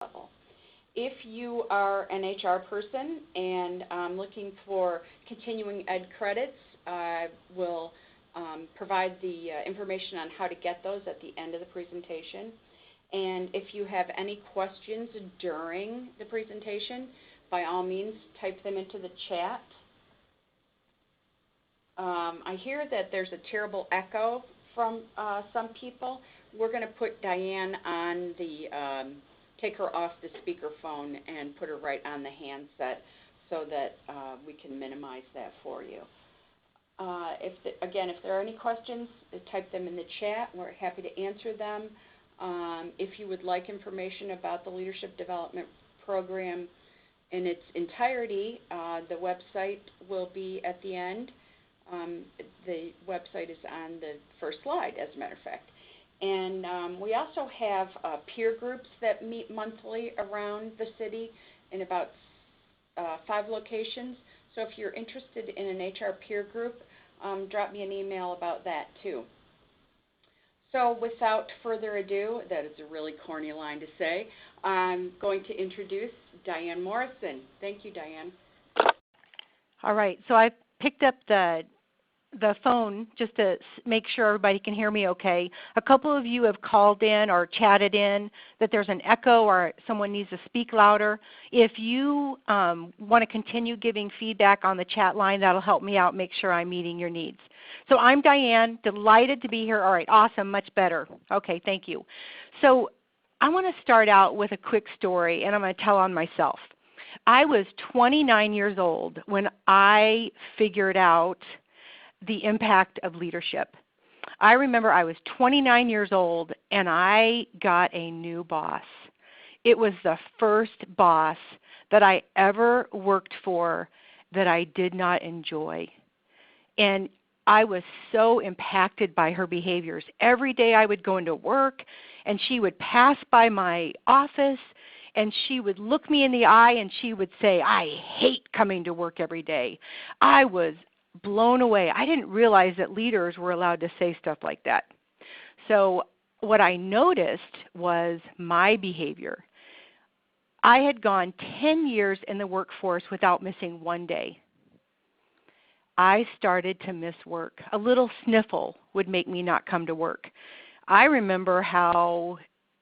level. If you are an HR person and looking for continuing ed credits, I will provide the information on how to get those at the end of the presentation. And if you have any questions during the presentation, by all means, type them into the chat. I hear that there's a terrible echo from some people. We're going to put Diane on the, take her off the speakerphone and put her right on the handset so that we can minimize that for you. Again, if there are any questions, type them in the chat. We're happy to answer them. If you would like information about the Leadership Development Program in its entirety, the website will be at the end. The website is on the first slide, as a matter of fact. And we also have peer groups that meet monthly around the city in about 5 locations. So if you're interested in an HR peer group, drop me an email about that too. So without further ado, that is a really corny line to say, I'm going to introduce Diane Morrison. Thank you, Diane. All right, so I picked up the phone just to make sure everybody can hear me okay. A couple of you have called in or chatted in that there's an echo or someone needs to speak louder. If you want to continue giving feedback on the chat line, that'll help me out, make sure I'm meeting your needs. So I'm Diane, delighted to be here. All right, awesome, much better. Okay, thank you. So I want to start out with a quick story, and I'm going to tell on myself. I was 29 years old when I figured out the impact of leadership. I remember I was 29 years old and I got a new boss. It was the first boss that I ever worked for that I did not enjoy. And I was so impacted by her behaviors. Every day I would go into work and she would pass by my office and she would look me in the eye and she would say, "I hate coming to work every day." I was blown away. I didn't realize that leaders were allowed to say stuff like that. So what I noticed was my behavior. I had gone 10 years in the workforce without missing one day. I started to miss work. A little sniffle would make me not come to work. I remember how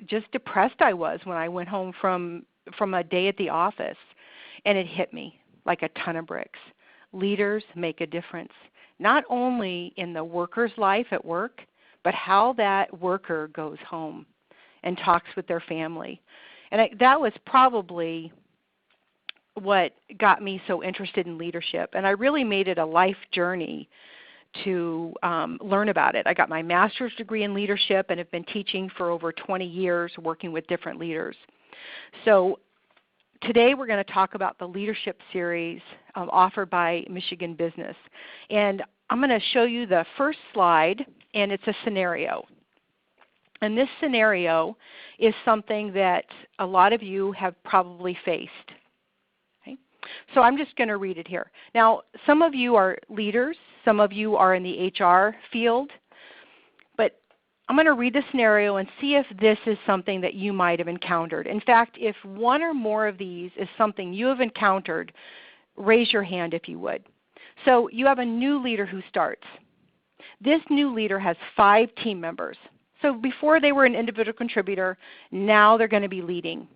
just depressed I was when I went home from a day at the office, and it hit me like a ton of bricks. Leaders make a difference, not only in the worker's life at work, but how that worker goes home and talks with their family. And that was probably what got me so interested in leadership. And I really made it a life journey to learn about it. I got my master's degree in leadership and have been teaching for over 20 years, working with different leaders. So today we're going to talk about the leadership series offered by MichBusiness. And I'm going to show you the first slide, and it's a scenario. And this scenario is something that a lot of you have probably faced. Okay? So I'm just going to read it here. Now, some of you are leaders. Some of you are in the HR field. But I'm going to read the scenario and see if this is something that you might have encountered. In fact, if one or more of these is something you have encountered, raise your hand if you would. So you have a new leader who starts. This new leader has 5 team members. So before they were an individual contributor, now they're going to be leading.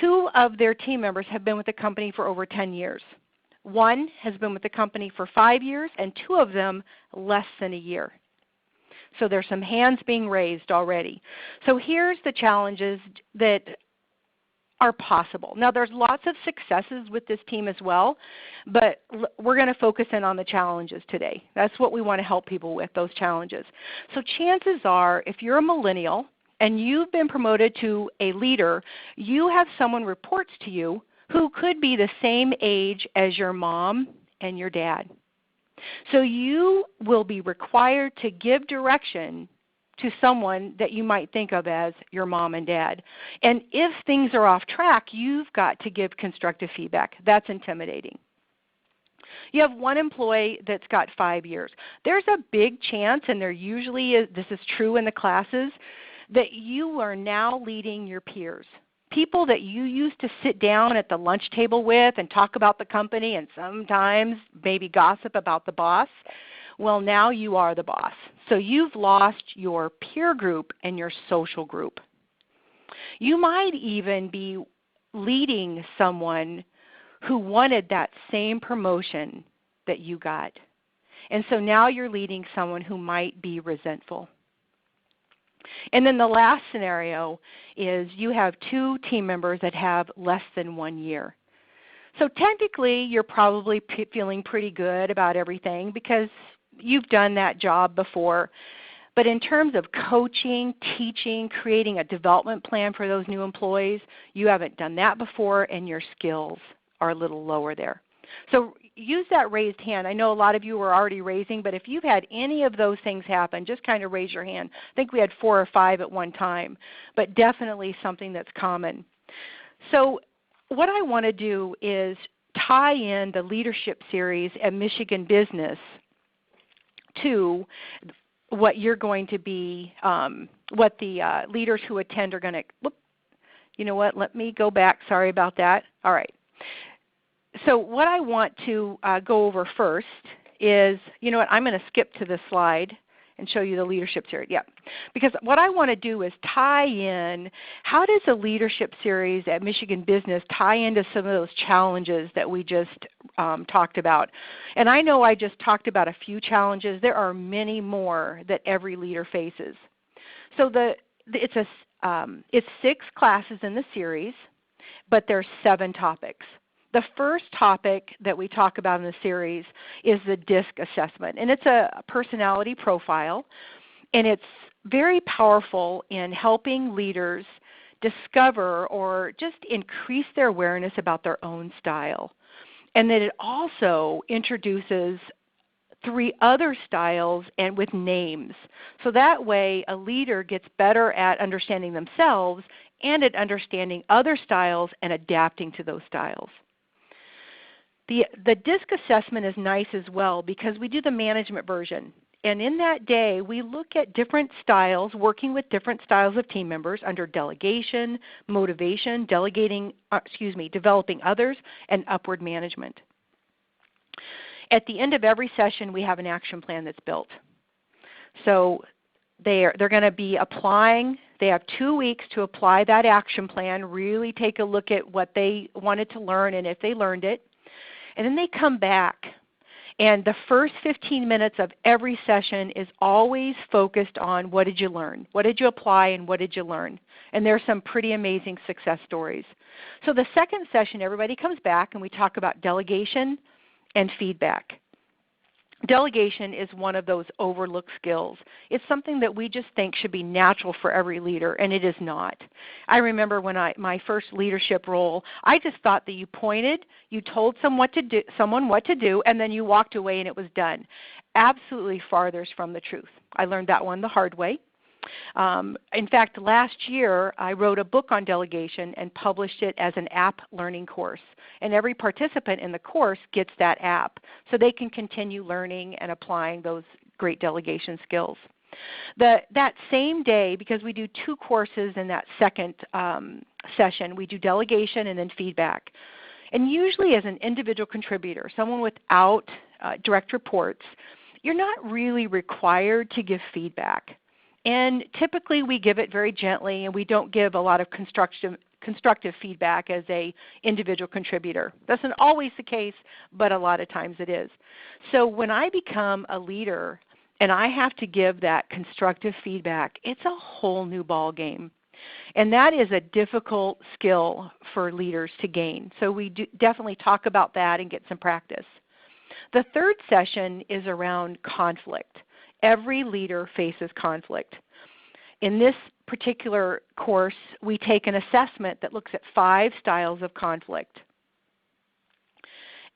2 of their team members have been with the company for over 10 years. 1 has been with the company for 5 years, and 2 of them less than a year. So there's some hands being raised already. So here's the challenges that are possible. Now there's lots of successes with this team as well, but we're going to focus in on the challenges today. That's what we want to help people with, those challenges. So chances are, if you're a millennial and you've been promoted to a leader, you have someone reports to you who could be the same age as your mom and your dad. So you will be required to give direction to someone that you might think of as your mom and dad. And if things are off track, you've got to give constructive feedback. That's intimidating. You have one employee that's got 5 years. There's a big chance, and there usually is, this is true in the classes, that you are now leading your peers. people that you used to sit down at the lunch table with and talk about the company and sometimes maybe gossip about the boss, well, now you are the boss. So you've lost your peer group and your social group. You might even be leading someone who wanted that same promotion that you got. And so now you're leading someone who might be resentful. And then the last scenario is you have 2 team members that have less than 1 year. So technically you're probably feeling pretty good about everything because you've done that job before. But in terms of coaching, teaching, creating a development plan for those new employees, you haven't done that before and your skills are a little lower there. So use that raised hand. I know a lot of you were already raising, but if you've had any of those things happen, just kind of raise your hand. I think we had 4 or 5 at one time, but definitely something that's common. So what I want to do is tie in the leadership series at Michigan Business to what you're going to be, what the leaders who attend are going to, you know what, let me go back. Sorry about that. All right. So what I want to go over first is, you know what, I'm going to skip to this slide and show you the leadership series. Yeah, because what I want to do is tie in, how does the leadership series at Michigan Business tie into some of those challenges that we just talked about? And I know I just talked about a few challenges. There are many more that every leader faces. So it's 6 classes in the series, but there's 7 topics. The first topic that we talk about in the series is the DISC assessment, and it's a personality profile, and it's very powerful in helping leaders discover or just increase their awareness about their own style. And then it also introduces 3 other styles and with names. So that way a leader gets better at understanding themselves and at understanding other styles and adapting to those styles. The DISC assessment is nice as well because we do the management version. And in that day, we look at different styles, working with different styles of team members under delegation, motivation, developing others, and upward management. At the end of every session, we have an action plan that's built. So they're going to be applying. They have 2 weeks to apply that action plan, really take a look at what they wanted to learn and if they learned it. And then they come back, and the first 15 minutes of every session is always focused on what did you learn, what did you apply, and what did you learn. And there are some pretty amazing success stories. So the second session, everybody comes back, and we talk about delegation and feedback. Delegation is one of those overlooked skills. It's something that we just think should be natural for every leader, and it is not. I remember when my first leadership role, I just thought that you pointed, you told someone what to do, and then you walked away and it was done. Absolutely farthest from the truth. I learned that one the hard way. In fact, last year I wrote a book on delegation and published it as an app learning course. And every participant in the course gets that app so they can continue learning and applying those great delegation skills. That same day, because we do 2 courses in that second session, we do delegation and then feedback. And usually as an individual contributor, someone without direct reports, you're not really required to give feedback. And typically we give it very gently, and we don't give a lot of constructive feedback as an individual contributor. That's not always the case, but a lot of times it is. So when I become a leader and I have to give that constructive feedback, it's a whole new ball game. And that is a difficult skill for leaders to gain. So we definitely talk about that and get some practice. The third session is around conflict. Every leader faces conflict. In this particular course, we take an assessment that looks at 5 styles of conflict.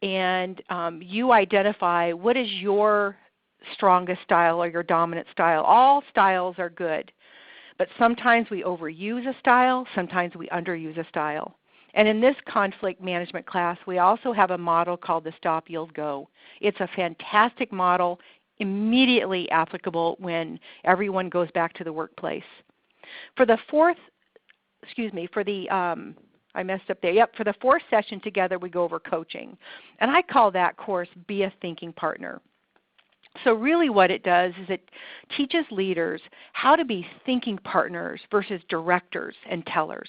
And you identify what is your strongest style or your dominant style. All styles are good, but sometimes we overuse a style, sometimes we underuse a style. And in this conflict management class, we also have a model called the Stop, Yield, Go. It's a fantastic model, immediately applicable when everyone goes back to the workplace. For the fourth I messed up there. Yep, for the fourth session together, we go over coaching. And I call that course Be a Thinking Partner. So really what it does is it teaches leaders how to be thinking partners versus directors and tellers.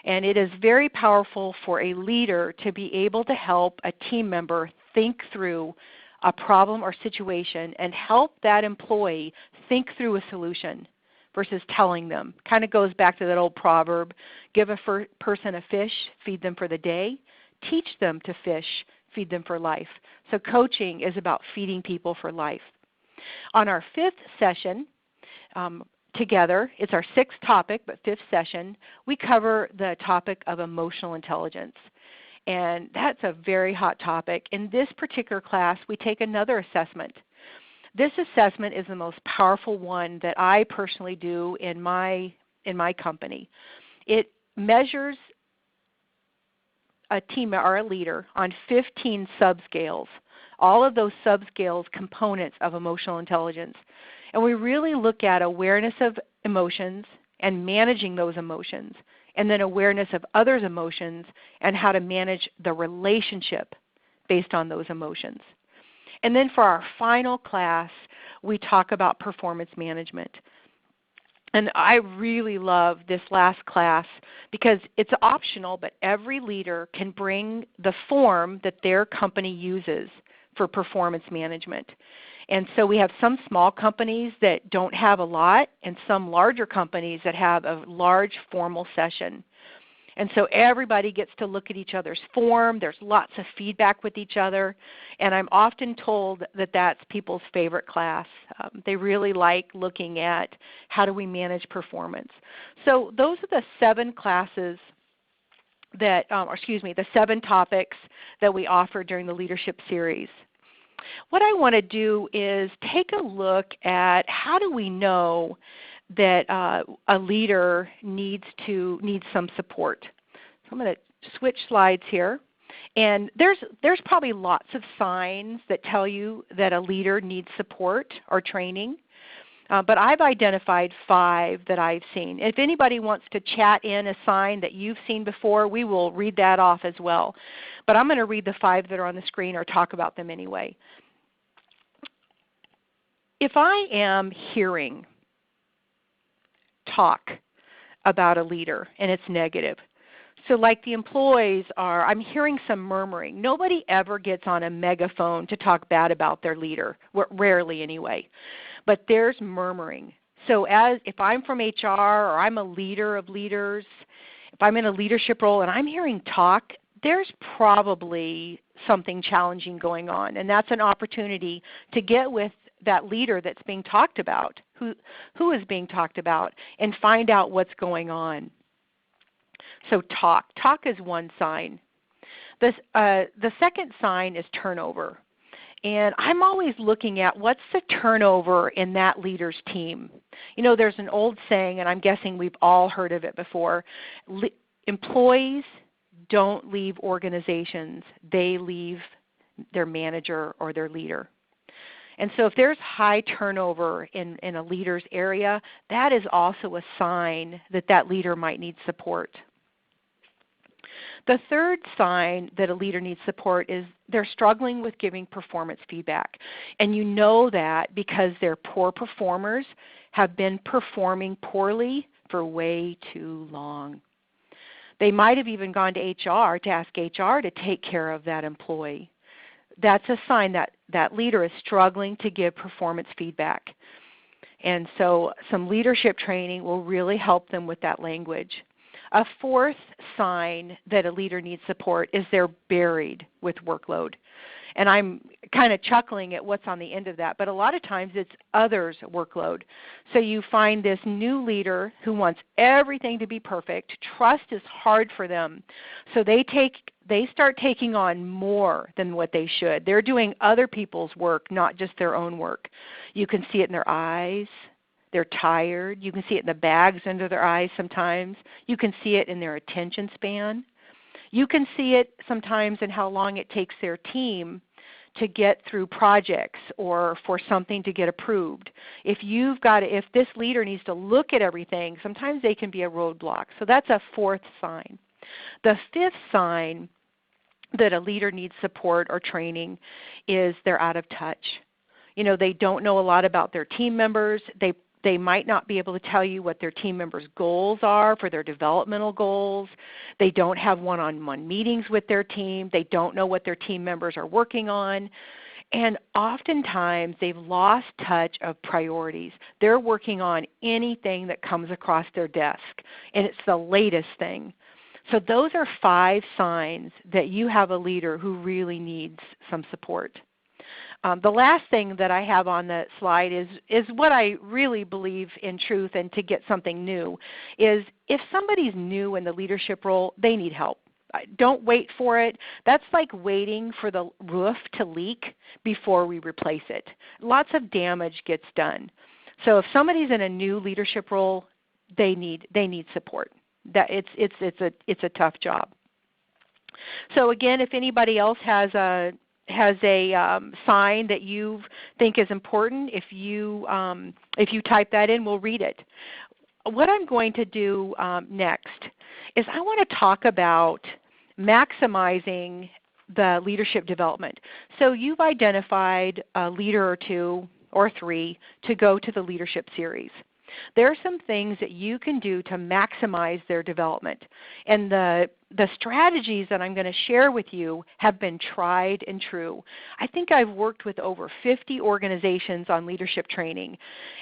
And it is very powerful for a leader to be able to help a team member think through a problem or situation and help that employee think through a solution versus telling them. Kind of goes back to that old proverb, give a person a fish, feed them for the day. Teach them to fish, feed them for life. So coaching is about feeding people for life. On our fifth session, together, it's our sixth topic, but fifth session, we cover the topic of emotional intelligence. And that's a very hot topic. In this particular class, we take another assessment. This assessment is the most powerful one that I personally do in my company. It measures a team or a leader on 15 subscales, all of those subscales components of emotional intelligence. And we really look at awareness of emotions and managing those emotions, and then awareness of others' emotions and how to manage the relationship based on those emotions. And then for our final class, we talk about performance management. And I really love this last class because it's optional, but every leader can bring the form that their company uses for performance management. And so we have some small companies that don't have a lot and some larger companies that have a large formal session. And so everybody gets to look at each other's form. There's lots of feedback with each other. And I'm often told that that's people's favorite class. They really like looking at how do we manage performance. So those are the 7 classes that, the 7 topics that we offer during the leadership series. What I want to do is take a look at how do we know that a leader needs some support. So I'm going to switch slides here. And there's probably lots of signs that tell you that a leader needs support or training. But I've identified 5 that I've seen. If anybody wants to chat in a sign that you've seen before, we will read that off as well. But I'm going to read the 5 that are on the screen or talk about them anyway. If I am hearing talk about a leader and it's negative, so like the employees are, I'm hearing some murmuring. Nobody ever gets on a megaphone to talk bad about their leader, rarely anyway. But there's murmuring. So if I'm from HR or I'm a leader of leaders, if I'm in a leadership role and I'm hearing talk, there's probably something challenging going on. And that's an opportunity to get with that leader that's being talked about, who is being talked about, and find out what's going on. So talk. Talk is one sign. The second sign is turnover. And I'm always looking at what's the turnover in that leader's team. You know, there's an old saying, and I'm guessing we've all heard of it before. Employees don't leave organizations. They leave their manager or their leader. And so if there's high turnover in a leader's area, that is also a sign that that leader might need support. The third sign that a leader needs support is they're struggling with giving performance feedback. And you know that because their poor performers have been performing poorly for way too long. They might have even gone to HR to ask HR to take care of that employee. That's a sign that that leader is struggling to give performance feedback. And so some leadership training will really help them with that language. A fourth sign that a leader needs support is they're buried with workload. And I'm kind of chuckling at what's on the end of that, but a lot of times it's others' workload. So you find this new leader who wants everything to be perfect. Trust is hard for them. So they start taking on more than what they should. They're doing other people's work, not just their own work. You can see it in their eyes. They're tired. You can see it in the bags under their eyes sometimes. You can see it in their attention span. You can see it sometimes in how long it takes their team to get through projects or for something to get approved. If this leader needs to look at everything, sometimes they can be a roadblock. So that's a fourth sign. The fifth sign that a leader needs support or training is they're out of touch. They don't know a lot about their team members. They might not be able to tell you what their team members' goals are for their developmental goals. They don't have one-on-one meetings with their team. They don't know what their team members are working on. And oftentimes they've lost touch of priorities. They're working on anything that comes across their desk, and it's the latest thing. So those are 5 signs that you have a leader who really needs some support. The last thing that I have on the slide is what I really believe in truth, and to get something new, is if somebody's new in the leadership role, they need help. Don't wait for it. That's like waiting for the roof to leak before we replace it. Lots of damage gets done. So if somebody's in a new leadership role, they need support. It's a tough job. So again, if anybody else has a sign that you think is important, if you type that in, we'll read it. What I'm going to do next is I want to talk about maximizing the leadership development. So you've identified a leader or 2 or 3 to go to the leadership series. There are some things that you can do to maximize their development. And the strategies that I'm going to share with you have been tried and true. I think I've worked with over 50 organizations on leadership training.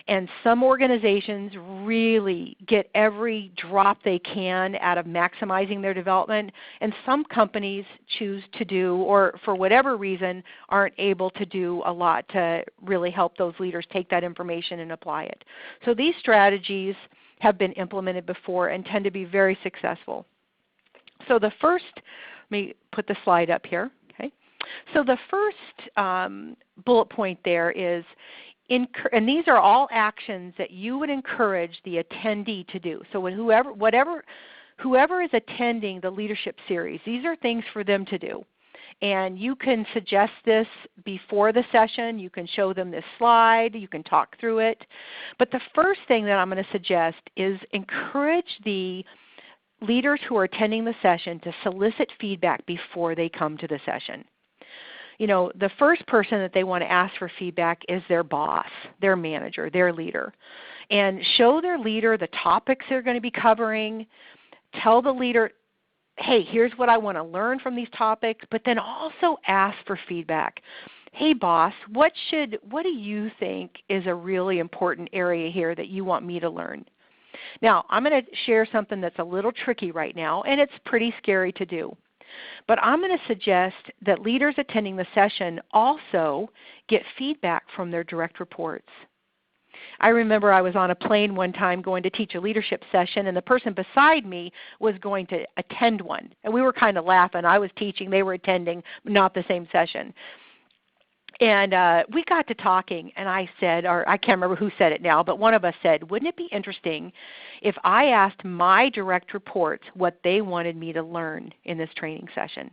And some organizations really get every drop they can out of maximizing their development. And some companies choose to do, or for whatever reason, aren't able to do a lot to really help those leaders take that information and apply it. So these strategies have been implemented before and tend to be very successful. So the first, let me put the slide up here. Okay. So the first bullet point there is, and these are all actions that you would encourage the attendee to do. So whoever is attending the leadership series, these are things for them to do. And you can suggest this before the session. You can show them this slide. You can talk through it. But the first thing that I'm going to suggest is encourage the leaders who are attending the session to solicit feedback before they come to the session. The first person that they want to ask for feedback is their boss, their manager, their leader. And show their leader the topics they're going to be covering. Tell the leader, hey, here's what I want to learn from these topics, but then also ask for feedback. Hey boss, what do you think is a really important area here that you want me to learn? Now, I'm going to share something that's a little tricky right now, and it's pretty scary to do. But I'm going to suggest that leaders attending the session also get feedback from their direct reports. I remember I was on a plane one time going to teach a leadership session, and the person beside me was going to attend one. And we were kind of laughing. I was teaching, they were attending, not the same session. And we got to talking, and I said, or I can't remember who said it now, but one of us said, wouldn't it be interesting if I asked my direct reports what they wanted me to learn in this training session?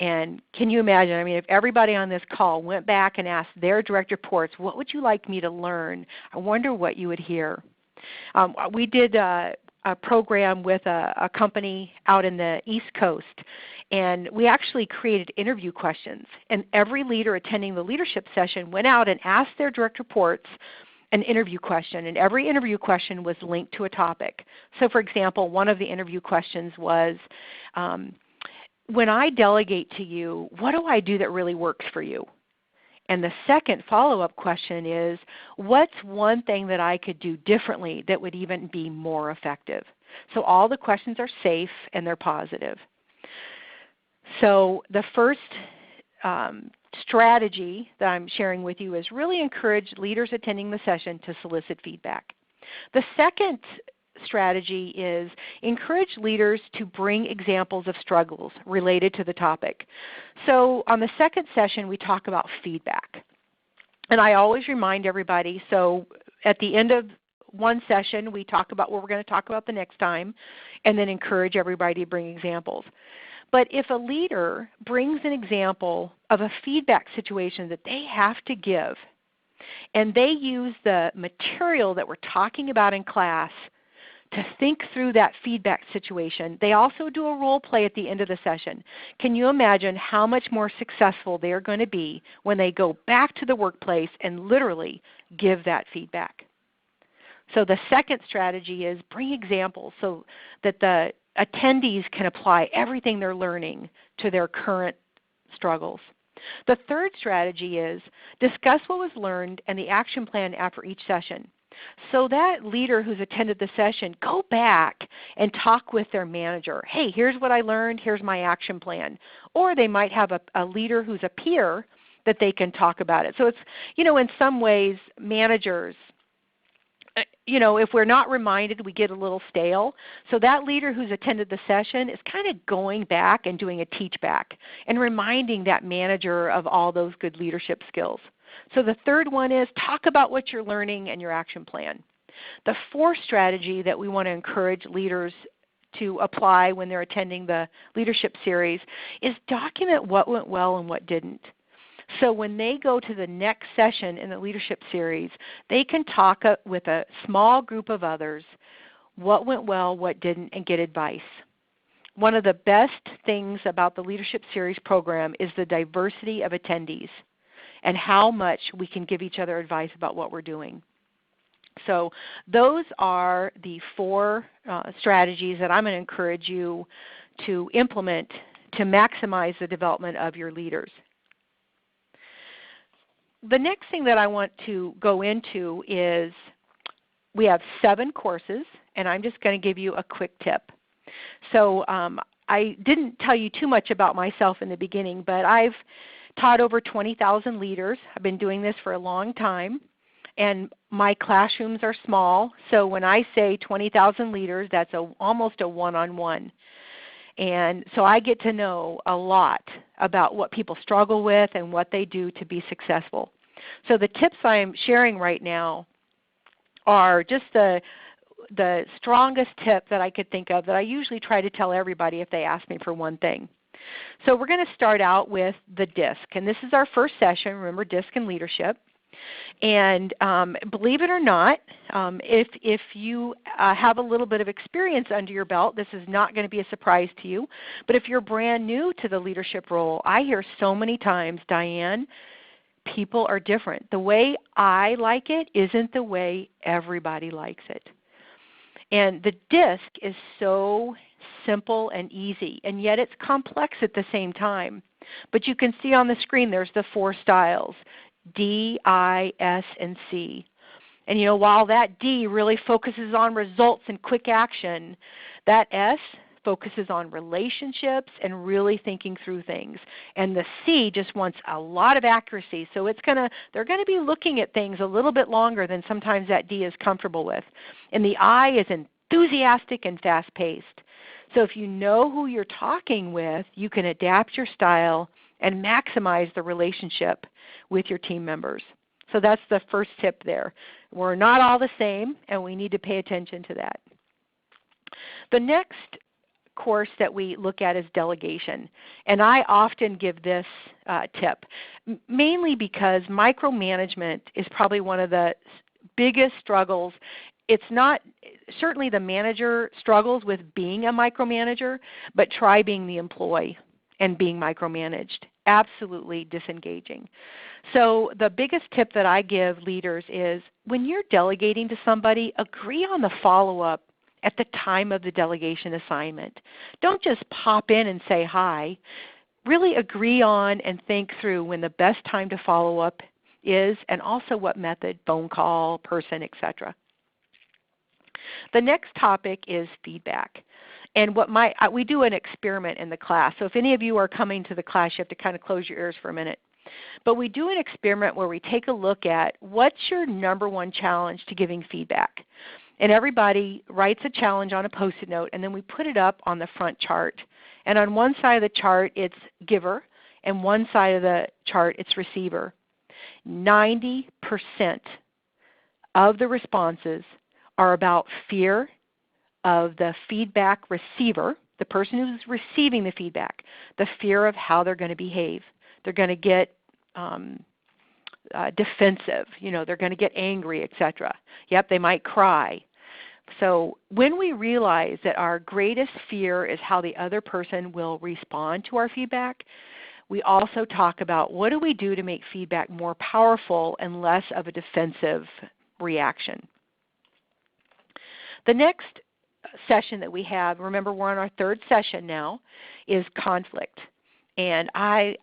And can you imagine, if everybody on this call went back and asked their direct reports, what would you like me to learn? I wonder what you would hear. We did a program with a company out in the East Coast, and we actually created interview questions. And every leader attending the leadership session went out and asked their direct reports an interview question, and every interview question was linked to a topic. So for example, one of the interview questions was, when I delegate to you, what do I do that really works for you? And the second follow-up question is, what's one thing that I could do differently that would even be more effective? So all the questions are safe and they're positive. So the first strategy that I'm sharing with you is really encourage leaders attending the session to solicit feedback. The second strategy is encourage leaders to bring examples of struggles related to the topic. So on the second session, we talk about feedback. And I always remind everybody, so at the end of one session, we talk about what we're going to talk about the next time, and then encourage everybody to bring examples. But if a leader brings an example of a feedback situation that they have to give, and they use the material that we're talking about in class to think through that feedback situation, they also do a role play at the end of the session. Can you imagine how much more successful they're going to be when they go back to the workplace and literally give that feedback? So the second strategy is bring examples so that the attendees can apply everything they're learning to their current struggles. The third strategy is discuss what was learned and the action plan after each session. So that leader who's attended the session, go back and talk with their manager. Hey, here's what I learned. Here's my action plan. Or they might have a leader who's a peer that they can talk about it. So it's, in some ways, managers, if we're not reminded, we get a little stale. So that leader who's attended the session is kind of going back and doing a teach back and reminding that manager of all those good leadership skills. So the third one is talk about what you're learning and your action plan. The fourth strategy that we want to encourage leaders to apply when they're attending the leadership series is document what went well and what didn't. So when they go to the next session in the leadership series, they can talk with a small group of others what went well, what didn't, and get advice. One of the best things about the leadership series program is the diversity of attendees and how much we can give each other advice about what we're doing. So those are the four strategies that I'm going to encourage you to implement to maximize the development of your leaders. The next thing that I want to go into is we have 7 courses, and I'm just going to give you a quick tip. So I didn't tell you too much about myself in the beginning, but I've taught over 20,000 leaders. I've been doing this for a long time, and my classrooms are small. So when I say 20,000 leaders, that's almost a one-on-one. And so I get to know a lot about what people struggle with and what they do to be successful. So the tips I'm sharing right now are just the strongest tip that I could think of that I usually try to tell everybody if they ask me for one thing. So we're going to start out with the DISC. And this is our first session, remember, DISC and leadership. And believe it or not, if you have a little bit of experience under your belt, this is not going to be a surprise to you. But if you're brand new to the leadership role, I hear so many times, Diane, people are different. The way I like it isn't the way everybody likes it. And the DISC is so simple and easy, and yet it's complex at the same time. But you can see on the screen there's the 4 styles. D, I, S, and C. And while that D really focuses on results and quick action, that S focuses on relationships and really thinking through things. And the C just wants a lot of accuracy. So they're going to be looking at things a little bit longer than sometimes that D is comfortable with. And the I is enthusiastic and fast-paced. So if you know who you're talking with, you can adapt your style and maximize the relationship with your team members. So that's the first tip there. We're not all the same, and we need to pay attention to that. The next course that we look at is delegation, and I often give this tip, mainly because micromanagement is probably one of the biggest struggles. It's not, certainly the manager struggles with being a micromanager, but try being the employee and being micromanaged. Absolutely disengaging. So the biggest tip that I give leaders is when you're delegating to somebody, agree on the follow-up at the time of the delegation assignment. Don't just pop in and say hi. Really agree on and think through when the best time to follow up is, and also what method, phone call, person, etc. The next topic is feedback. And we do an experiment in the class. So if any of you are coming to the class, you have to kind of close your ears for a minute. But we do an experiment where we take a look at what's your number one challenge to giving feedback. And everybody writes a challenge on a Post-it note, and then we put it up on the front chart. And on one side of the chart, it's giver, and one side of the chart, it's receiver. 90% of the responses are about fear of the feedback receiver, the person who's receiving the feedback, the fear of how they're going to behave. They're going to get defensive, they're going to get angry, etc. Yep, they might cry. So when we realize that our greatest fear is how the other person will respond to our feedback, we also talk about what do we do to make feedback more powerful and less of a defensive reaction. The next session that we have, remember we're on our third session now, is conflict. And I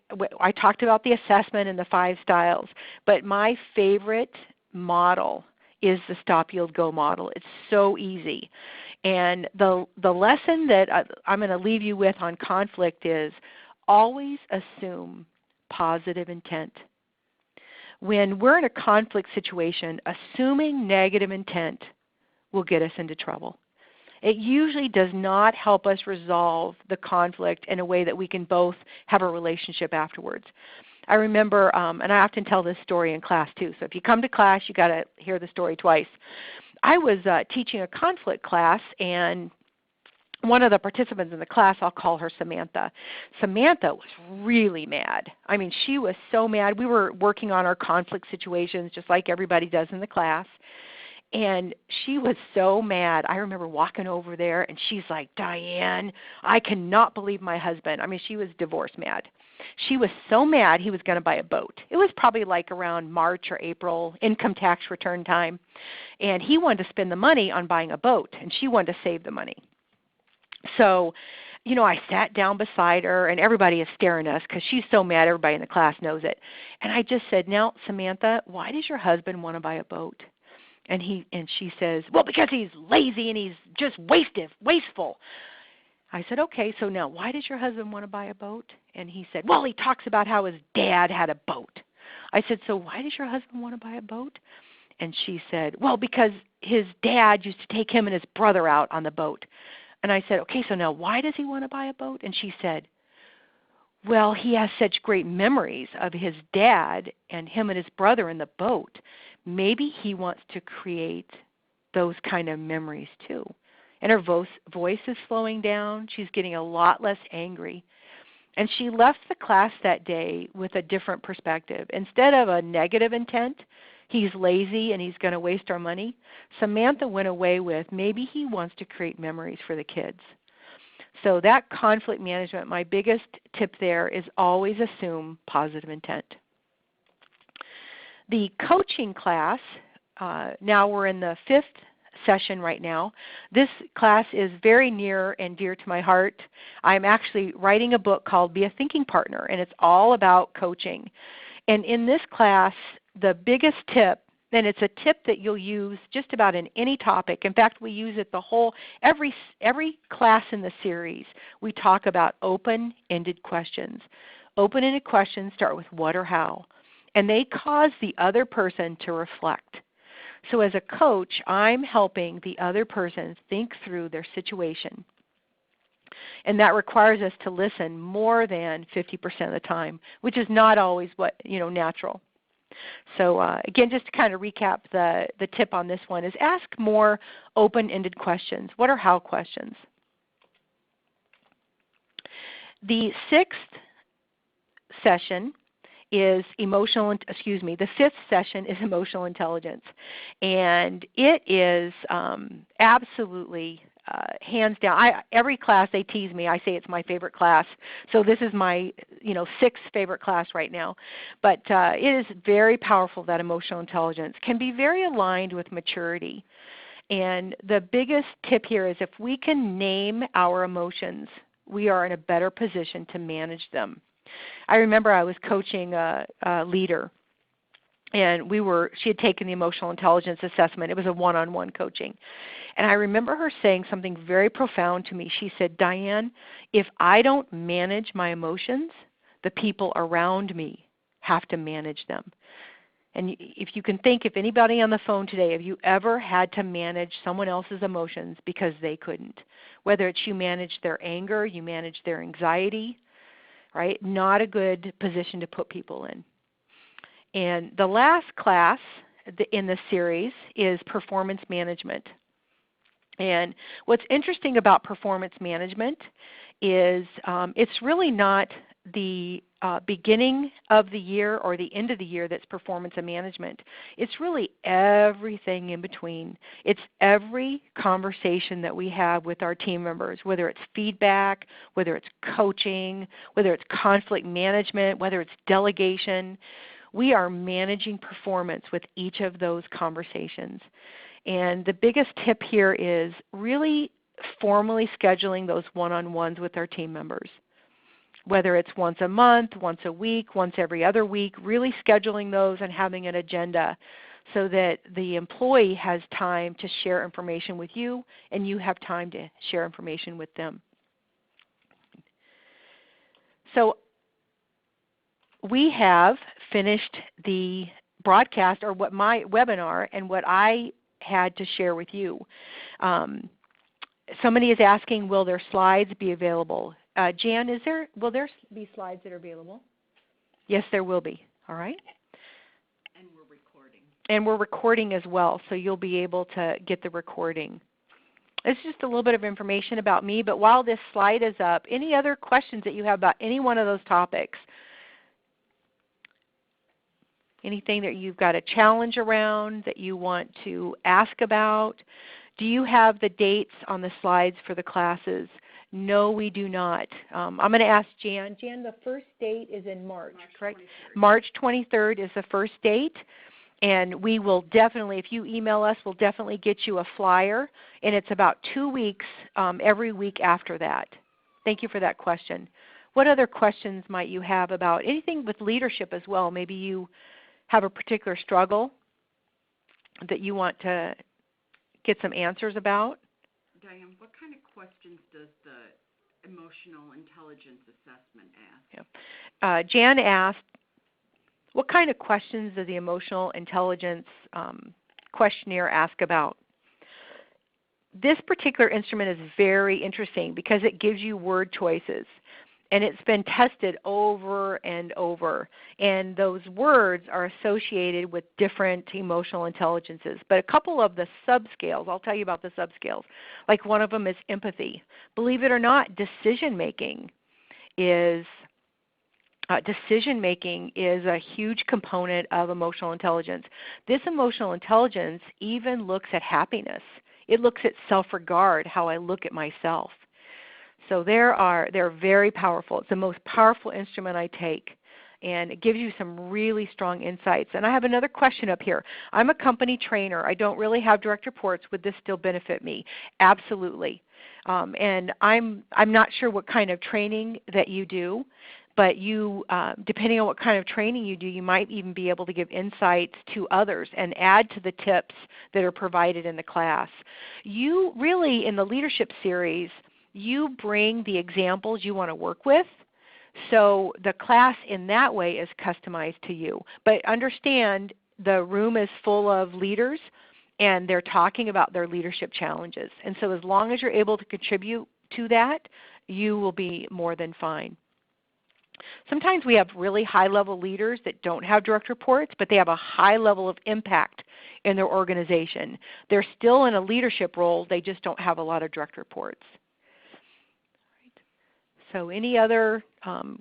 talked about the assessment and the 5 styles, but my favorite model is the Stop, Yield, Go model. It's so easy. And the lesson that I'm going to leave you with on conflict is always assume positive intent. When we're in a conflict situation, assuming negative intent will get us into trouble. It usually does not help us resolve the conflict in a way that we can both have a relationship afterwards. I remember, and I often tell this story in class too, so if you come to class, you got to hear the story twice. I was teaching a conflict class, and one of the participants in the class, I'll call her Samantha. Samantha was really mad. I mean, she was so mad. We were working on our conflict situations just like everybody does in the class. And she was so mad. I remember walking over there, and she's like, Diane, I cannot believe my husband. I mean, she was divorce mad. She was so mad he was going to buy a boat. It was probably like around March or April, income tax return time. And he wanted to spend the money on buying a boat, and she wanted to save the money. So, I sat down beside her, and everybody is staring at us because she's so mad. Everybody in the class knows it. And I just said, now, Samantha, why does your husband want to buy a boat? And she says, well, because he's lazy and he's just wasteful. I said, okay, so now why does your husband want to buy a boat? And he said, well, he talks about how his dad had a boat. I said, so why does your husband want to buy a boat? And she said, well, because his dad used to take him and his brother out on the boat. And I said, okay, so now why does he want to buy a boat? And she said, well, he has such great memories of his dad and him and his brother in the boat. Maybe he wants to create those kind of memories too. And her voice is slowing down. She's getting a lot less angry. And she left the class that day with a different perspective. Instead of a negative intent, he's lazy and he's going to waste our money, Samantha went away with maybe he wants to create memories for the kids. So that conflict management, my biggest tip there is always assume positive intent. The coaching class, now we're in the 5th session right now. This class is very near and dear to my heart. I'm actually writing a book called Be a Thinking Partner, and it's all about coaching. And in this class, the biggest tip, and it's a tip that you'll use just about in any topic. In fact, we use it every class in the series. We talk about open-ended questions. Open-ended questions start with what or how, and they cause the other person to reflect. So as a coach, I'm helping the other person think through their situation. And that requires us to listen more than 50% of the time, which is not always natural. So again, just to kind of recap the tip on this one is ask more open-ended questions. What or how questions? The 6th session is the 5th session is emotional intelligence. And it is absolutely hands down. Every class they tease me. I say it's my favorite class. So this is my 6th favorite class right now. But it is very powerful that emotional intelligence can be very aligned with maturity. And the biggest tip here is if we can name our emotions, we are in a better position to manage them. I remember I was coaching a leader, and she had taken the emotional intelligence assessment. It was a one-on-one coaching. And I remember her saying something very profound to me. She said, Diane, if I don't manage my emotions, the people around me have to manage them. And if you can think, if anybody on the phone today, have you ever had to manage someone else's emotions because they couldn't? Whether it's you manage their anger, you manage their anxiety, right? Not a good position to put people in. And the last class in the series is performance management. And what's interesting about performance management is it's really not the beginning of the year or the end of the year that's performance and management. It's really everything in between. It's every conversation that we have with our team members, whether it's feedback, whether it's coaching, whether it's conflict management, whether it's delegation. We are managing performance with each of those conversations. And the biggest tip here is really formally scheduling those one-on-ones with our team members. Whether it's once a month, once a week, once every other week, really scheduling those and having an agenda so that the employee has time to share information with you and you have time to share information with them. So we have finished the broadcast, or what my webinar and what I had to share with you. Somebody is asking, will there slides be available? Jan, will there be slides that are available? Yes, there will be. All right. And we're recording. And we're recording as well, so you'll be able to get the recording. It's just a little bit of information about me, but while this slide is up, any other questions that you have about any one of those topics? Anything that you've got a challenge around that you want to ask about? Do you have the dates on the slides for the classes? No, we do not. I'm going to ask Jan. Jan, the first date is in March, correct? 23rd. March 23rd is the first date. And we will definitely, if you email us, we'll definitely get you a flyer. And it's about 2 weeks every week after that. Thank you for that question. What other questions might you have about anything with leadership as well? Maybe you have a particular struggle that you want to get some answers about? Diane, what kind of questions does the emotional intelligence assessment ask? Yeah. Jan asked, what kind of questions does the emotional intelligence questionnaire ask about? This particular instrument is very interesting because it gives you word choices. And it's been tested over and over. And those words are associated with different emotional intelligences. But a couple of the subscales, I'll tell you about the subscales. Like one of them is empathy. Believe it or not, decision-making is a huge component of emotional intelligence. This emotional intelligence even looks at happiness. It looks at self-regard, how I look at myself. So they're very powerful. It's the most powerful instrument I take, and it gives you some really strong insights. And I have another question up here. I'm a company trainer. I don't really have direct reports. Would this still benefit me? Absolutely. And I'm not sure what kind of training that you do, but you, depending on what kind of training you do, you might even be able to give insights to others and add to the tips that are provided in the class. You really, in the leadership series, you bring the examples you want to work with, so the class in that way is customized to you. But understand the room is full of leaders and they're talking about their leadership challenges. And so as long as you're able to contribute to that, you will be more than fine. Sometimes we have really high-level leaders that don't have direct reports, but they have a high level of impact in their organization. They're still in a leadership role, they just don't have a lot of direct reports. So any other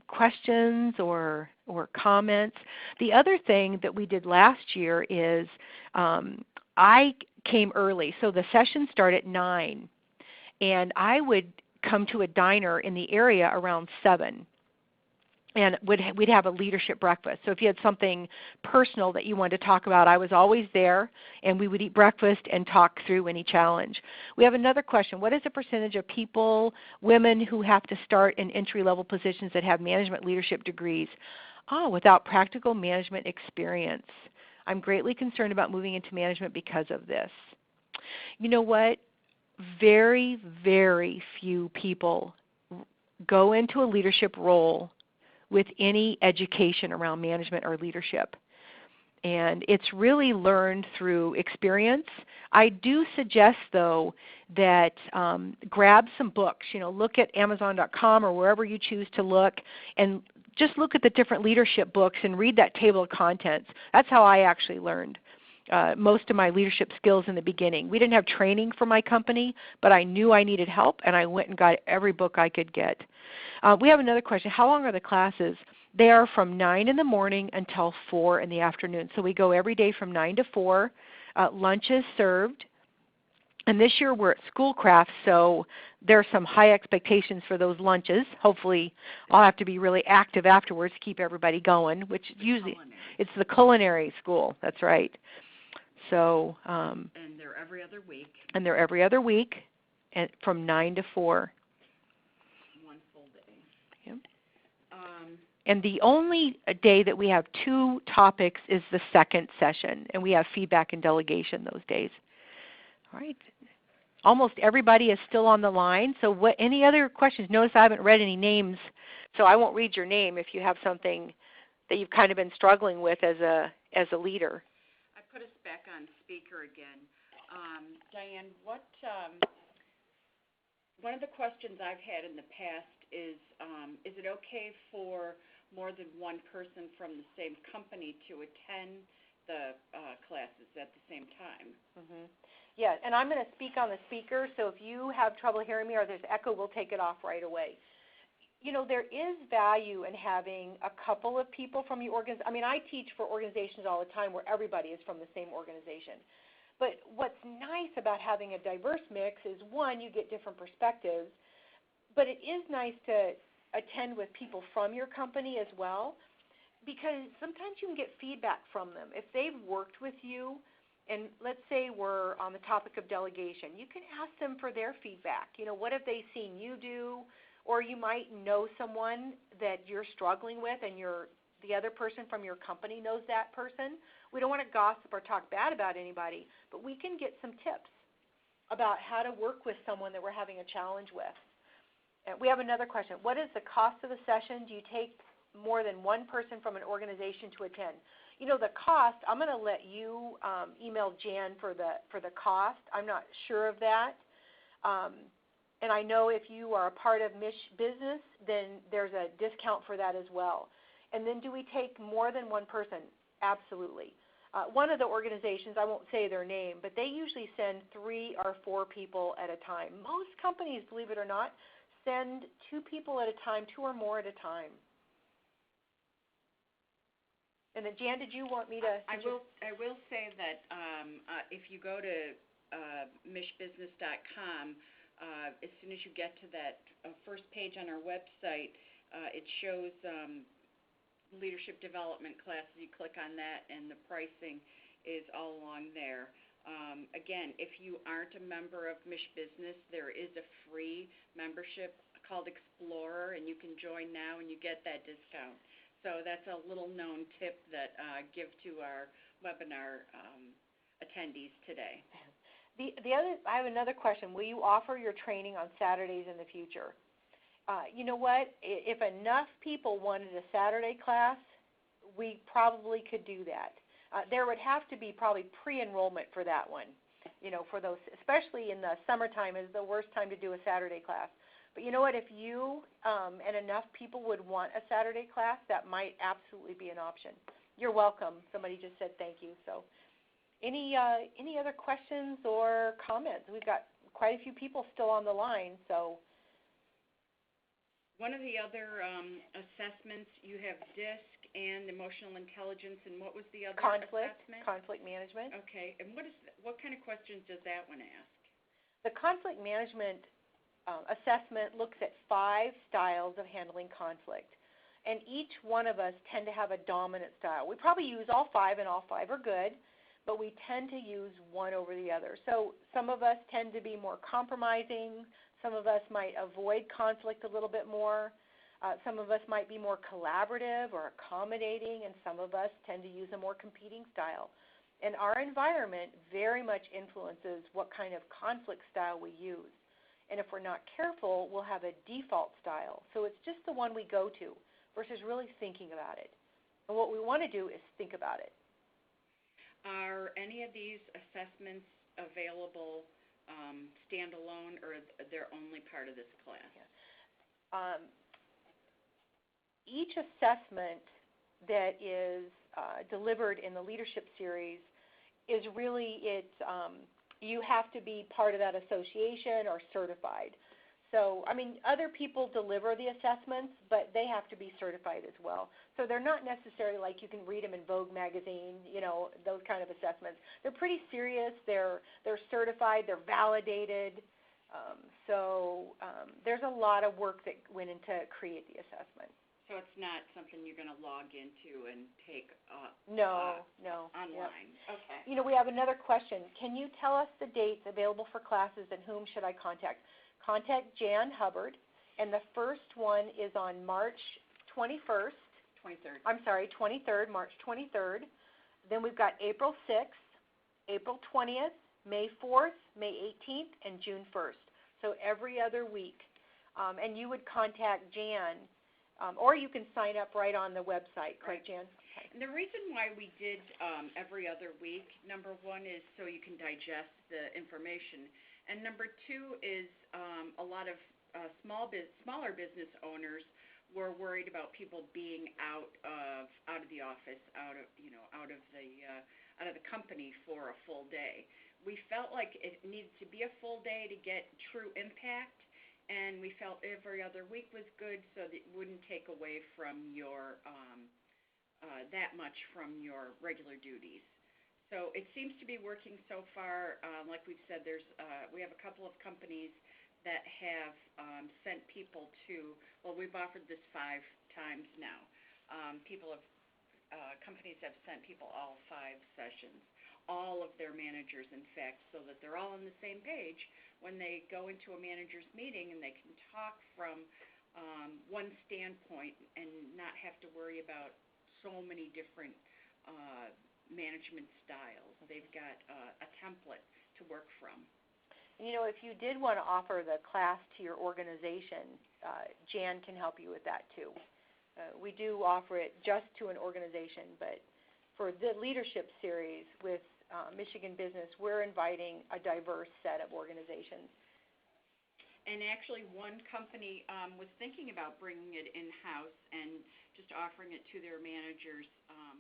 questions or comments? The other thing that we did last year is I came early. So the session started at 9, and I would come to a diner in the area around 7. And we'd have a leadership breakfast. So if you had something personal that you wanted to talk about, I was always there, and we would eat breakfast and talk through any challenge. We have another question. What is the percentage of people, women who have to start in entry-level positions that have management leadership degrees? Oh, without practical management experience. I'm greatly concerned about moving into management because of this. You know what? Very, very few people go into a leadership role with any education around management or leadership. And it's really learned through experience. I do suggest, though, that grab some books. Look at Amazon.com or wherever you choose to look, and just look at the different leadership books and read that table of contents. That's how I actually learned. most of my leadership skills in the beginning. We didn't have training for my company, but I knew I needed help, and I went and got every book I could get. We have another question. How long are the classes? They are from 9 in the morning until 4 in the afternoon. So we go every day from 9 to 4. Lunch is served. And this year we're at Schoolcraft, so there are some high expectations for those lunches. Hopefully I'll have to be really active afterwards to keep everybody going, which usually it's the culinary school. That's right. So and they're every other week. And they're every other week, and from 9 to 4. One full day. Yep. And the only day that we have 2 topics is the second session, and we have feedback and delegation those days. All right. Almost everybody is still on the line. So any other questions? Notice I haven't read any names, so I won't read your name if you have something that you've kind of been struggling with as a leader. I put us back on speaker again. Diane, one of the questions I've had in the past is it okay for more than one person from the same company to attend the classes at the same time? Mm-hmm. Yeah, and I'm going to speak on the speaker, so if you have trouble hearing me or there's echo, we'll take it off right away. You know, there is value in having a couple of people from your organization. I mean, I teach for organizations all the time where everybody is from the same organization. But what's nice about having a diverse mix is, one, you get different perspectives, but it is nice to attend with people from your company as well, because sometimes you can get feedback from them. If they've worked with you, and let's say we're on the topic of delegation, you can ask them for their feedback. You know, what have they seen you do? Or you might know someone that you're struggling with and the other person from your company knows that person. We don't want to gossip or talk bad about anybody, but we can get some tips about how to work with someone that we're having a challenge with. We have another question. What is the cost of the session? Do you take more than one person from an organization to attend? You know, the cost, I'm going to let you email Jan for the cost. I'm not sure of that. And I know if you are a part of MichBusiness, then there's a discount for that as well. And then do we take more than one person? Absolutely. One of the organizations, I won't say their name, but they usually send 3 or 4 people at a time. Most companies, believe it or not, send 2 people at a time, 2 or more at a time. And then, Jan, did you want me to? I will say that if you go to MichBusiness.com, as soon as you get to that first page on our website, it shows leadership development classes. You click on that, and the pricing is all along there. Again, if you aren't a member of MichBusiness, there is a free membership called Explorer, and you can join now, and you get that discount. So that's a little known tip that give to our webinar attendees today. I have another question. Will you offer your training on Saturdays in the future? You know what? If enough people wanted a Saturday class, we probably could do that. There would have to be probably pre-enrollment for that one. You know, for those, especially in the summertime, is the worst time to do a Saturday class. But you know what? If you and enough people would want a Saturday class, that might absolutely be an option. You're welcome. Somebody just said thank you. So, any other questions or comments? We've got quite a few people still on the line. So, one of the other assessments, you have DISC and emotional intelligence, and what was the other assessment? Conflict management. Okay, and what kind of questions does that one ask? The conflict management assessment looks at 5 styles of handling conflict, and each one of us tend to have a dominant style. We probably use all 5, and all 5 are good, but we tend to use one over the other. So some of us tend to be more compromising. Some of us might avoid conflict a little bit more. Some of us might be more collaborative or accommodating, and some of us tend to use a more competing style. And our environment very much influences what kind of conflict style we use. And if we're not careful, we'll have a default style. So it's just the one we go to versus really thinking about it. And what we want to do is think about it. Are any of these assessments available standalone, or they're only part of this class? Yeah. Each assessment that is delivered in the leadership series is really you have to be part of that association or certified. So, I mean, other people deliver the assessments, but they have to be certified as well. So they're not necessarily like you can read them in Vogue magazine, those kind of assessments. They're pretty serious. They're certified. They're validated. There's a lot of work that went into create the assessment. So it's not something you're going to log into and take No. online. Yep. Okay. We have another question. Can you tell us the dates available for classes and whom should I contact? Contact Jan Hubbard, and the first one is on March 21st. 23rd, March 23rd. Then we've got April 6th, April 20th, May 4th, May 18th, and June 1st. So every other week. And you would contact Jan, or you can sign up right on the website, correct, Jan? Okay. And the reason why we did every other week, number one, is so you can digest the information. And number two is a lot of smaller business owners were worried about people being out of the office, out of the company for a full day. We felt like it needed to be a full day to get true impact, and we felt every other week was good so that it wouldn't take away from your that much from your regular duties. So it seems to be working so far. Like we've said, we have a couple of companies that have sent people to. Well, we've offered this 5 times now. Companies have sent people all 5 sessions, all of their managers, in fact, so that they're all on the same page when they go into a manager's meeting, and they can talk from one standpoint and not have to worry about so many different management styles. They've got a template to work from. If you did want to offer the class to your organization, Jan can help you with that too. We do offer it just to an organization, but for the leadership series with Michigan Business, we're inviting a diverse set of organizations. And actually, one company was thinking about bringing it in-house and just offering it to their managers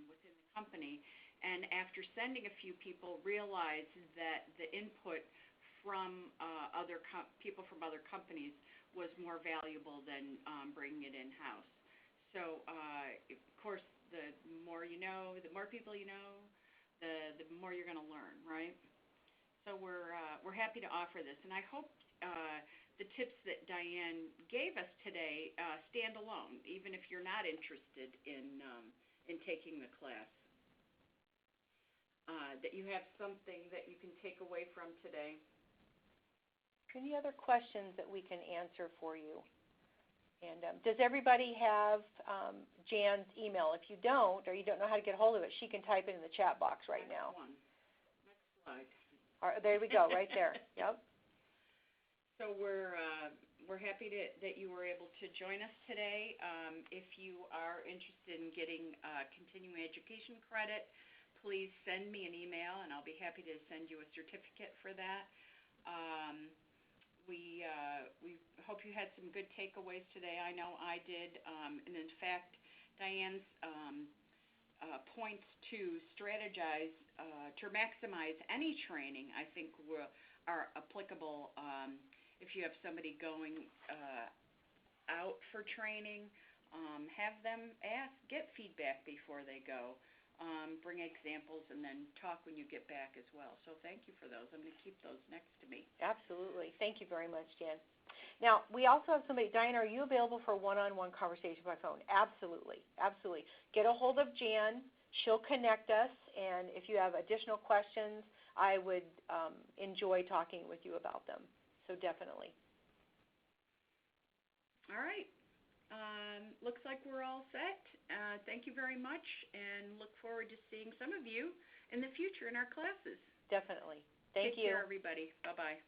within the company. And after sending a few people, realized that the input from people from other companies was more valuable than bringing it in-house. So, of course, the more you know, the more people you know, the more you're going to learn, right? So we're happy to offer this, and I hope the tips that Diane gave us today stand alone, even if you're not interested in taking the class. That you have something that you can take away from today. Any other questions that we can answer for you? And does everybody have Jan's email? If you don't, or you don't know how to get a hold of it, she can type it in the chat box right now. Next slide. All right, there we go, right there. Yep. So we're happy that you were able to join us today. If you are interested in getting continuing education credit, please send me an email, and I'll be happy to send you a certificate for that. We hope you had some good takeaways today. I know I did, and in fact, Diane's points to strategize, to maximize any training, I think are applicable if you have somebody going out for training. Have them get feedback before they go. Bring examples, and then talk when you get back as well. So thank you for those. I'm going to keep those next to me. Absolutely. Thank you very much, Jan. Now, we also have somebody, Diane, are you available for a one-on-one conversation by phone? Absolutely. Absolutely. Get a hold of Jan. She'll connect us, and if you have additional questions, I would enjoy talking with you about them. So definitely. All right. Looks like we're all set. Thank you very much, and look forward to seeing some of you in the future in our classes. Definitely. Thank you. Take care, everybody. Bye-bye.